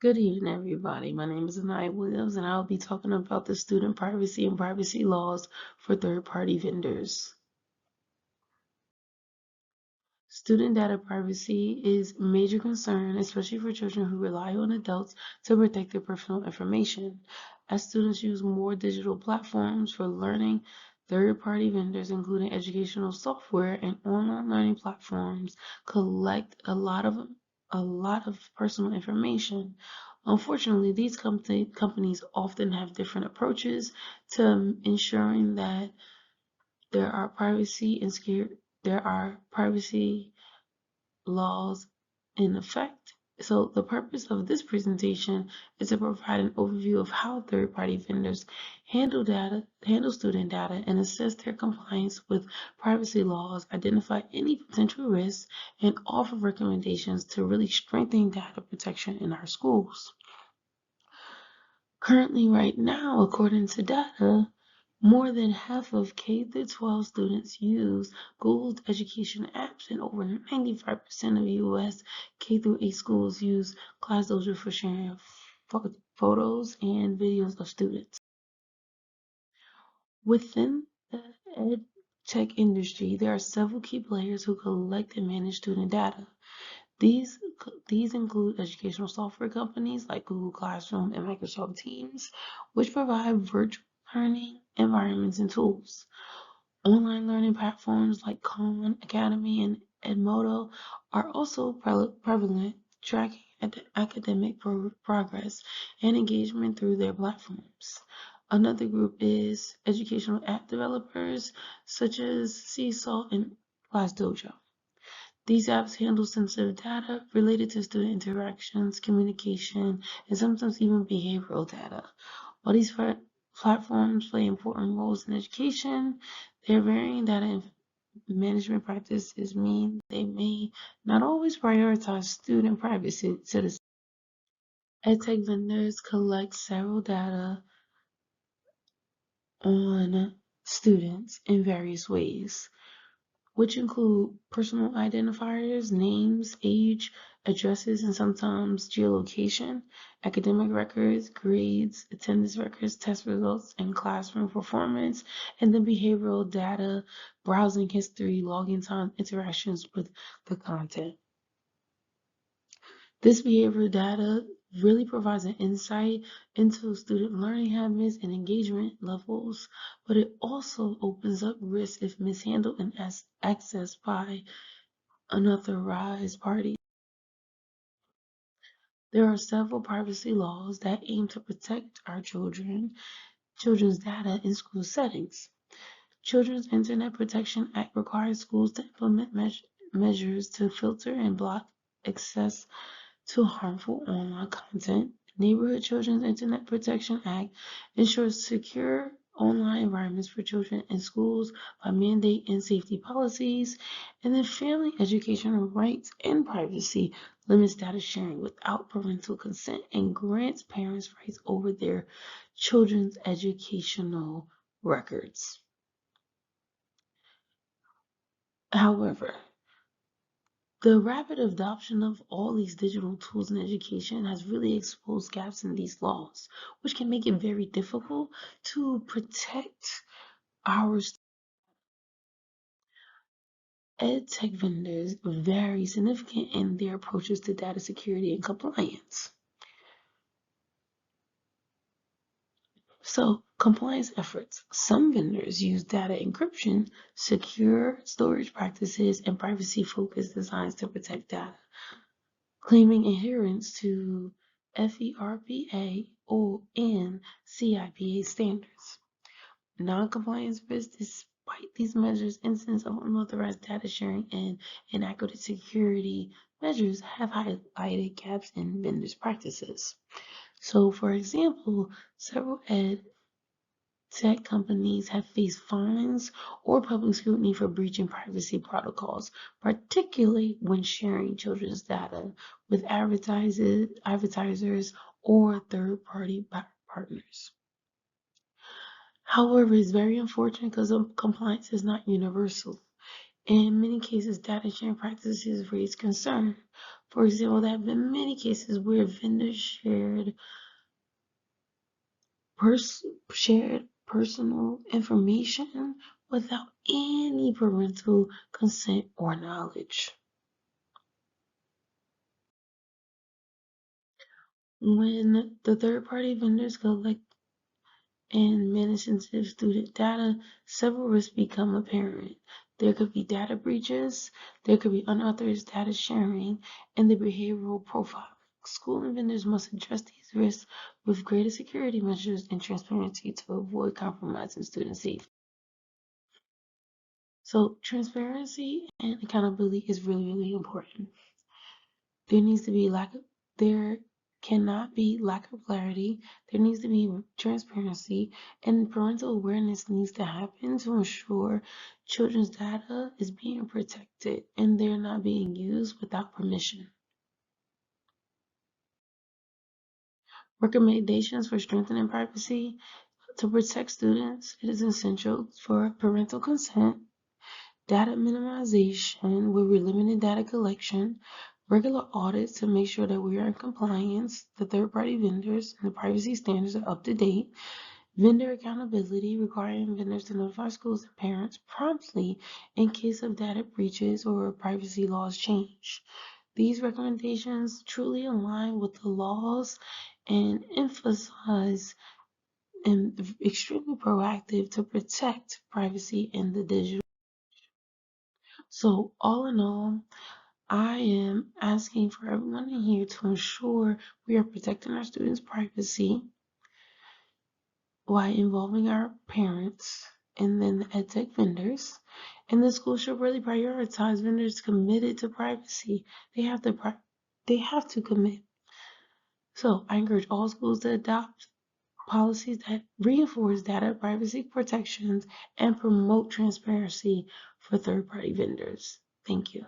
Good evening, everybody. My name is Anaya Williams, and I'll be talking about the student privacy and privacy laws for third-party vendors. Student data privacy is a major concern, especially for children who rely on adults to protect their personal information. As students use more digital platforms for learning, third-party vendors, including educational software and online learning platforms, collect a lot of personal information. Unfortunately, these companies often have different approaches to ensuring that there are privacy and there are privacy laws in effect. So the purpose of this presentation is to provide an overview of how third-party vendors handle student data, and assess their compliance with privacy laws, identify any potential risks, and offer recommendations to really strengthen data protection in our schools. Currently, right now, according to data, more than half of K-12 students use Google's education apps, and over 95% of U.S. K-8 schools use ClassDojo for sharing photos and videos of students. Within the ed tech industry, there are several key players who collect and manage student data. These, these include educational software companies like Google Classroom and Microsoft Teams, which provide virtual learning environments and tools. Online learning platforms like Khan Academy and Edmodo are also prevalent, tracking academic progress and engagement through their platforms. Another group is educational app developers such as Seesaw and ClassDojo. These apps handle sensitive data related to student interactions, communication, and sometimes even behavioral data. While these platforms play important roles in education, their varying data management practices mean they may not always prioritize student privacy to the EdTech vendors collect several data on students in various ways, which include personal identifiers, names, age, addresses, and sometimes geolocation, academic records, grades, attendance records, test results, and classroom performance, and then behavioral data, browsing history, login time, interactions with the content. This behavioral data really provides an insight into student learning habits and engagement levels, but it also opens up risks if mishandled and accessed by unauthorized parties. There are several privacy laws that aim to protect our children's data in school settings. Children's Internet Protection Act requires schools to implement measures to filter and block access to harmful online content. Neighborhood Children's Internet Protection Act ensures secure online environments for children in schools by mandating safety policies. And then Family Educational Rights and Privacy limits data sharing without parental consent and grants parents rights over their children's educational records. However, the rapid adoption of all these digital tools in education has really exposed gaps in these laws, which can make it very difficult to protect our ed tech vendors vary significant in their approaches to data security and compliance. So, compliance efforts. Some vendors use data encryption, secure storage practices, and privacy-focused designs to protect data, claiming adherence to FERPA and CIPA standards. Non-compliance risks. Despite these measures, instances of unauthorized data sharing and inadequate security measures have highlighted gaps in vendors' practices. So, for example, several ed tech companies have faced fines or public scrutiny for breaching privacy protocols, particularly when sharing children's data with advertisers or third-party partners. However, it's very unfortunate because compliance is not universal. In many cases, data sharing practices raise concern. For example, there have been many cases where vendors shared personal information without any parental consent or knowledge. When the third-party vendors collect and manage sensitive student data, several risks become apparent. There could be data breaches, there could be unauthorized data sharing, and the behavioral profiling. School and vendors must address these risks with greater security measures and transparency to avoid compromising student safety. So transparency and accountability is really, really important. There needs to be there cannot be lack of clarity. There needs to be transparency, and parental awareness needs to happen to ensure children's data is being protected and they're not being used without permission. Recommendations for strengthening privacy. To protect students, it is essential for parental consent, data minimization, where we're limiting data collection, regular audits to make sure that we are in compliance, the third-party vendors and the privacy standards are up to date, vendor accountability, requiring vendors to notify schools and parents promptly in case of data breaches or privacy laws change. These recommendations truly align with the laws and emphasize and extremely proactive to protect privacy in the digital. So all in all, I am asking for everyone in here to ensure we are protecting our students' privacy while involving our parents and then the EdTech vendors. And the school should really prioritize vendors committed to privacy. They have to commit. So I encourage all schools to adopt policies that reinforce data privacy protections and promote transparency for third-party vendors. Thank you.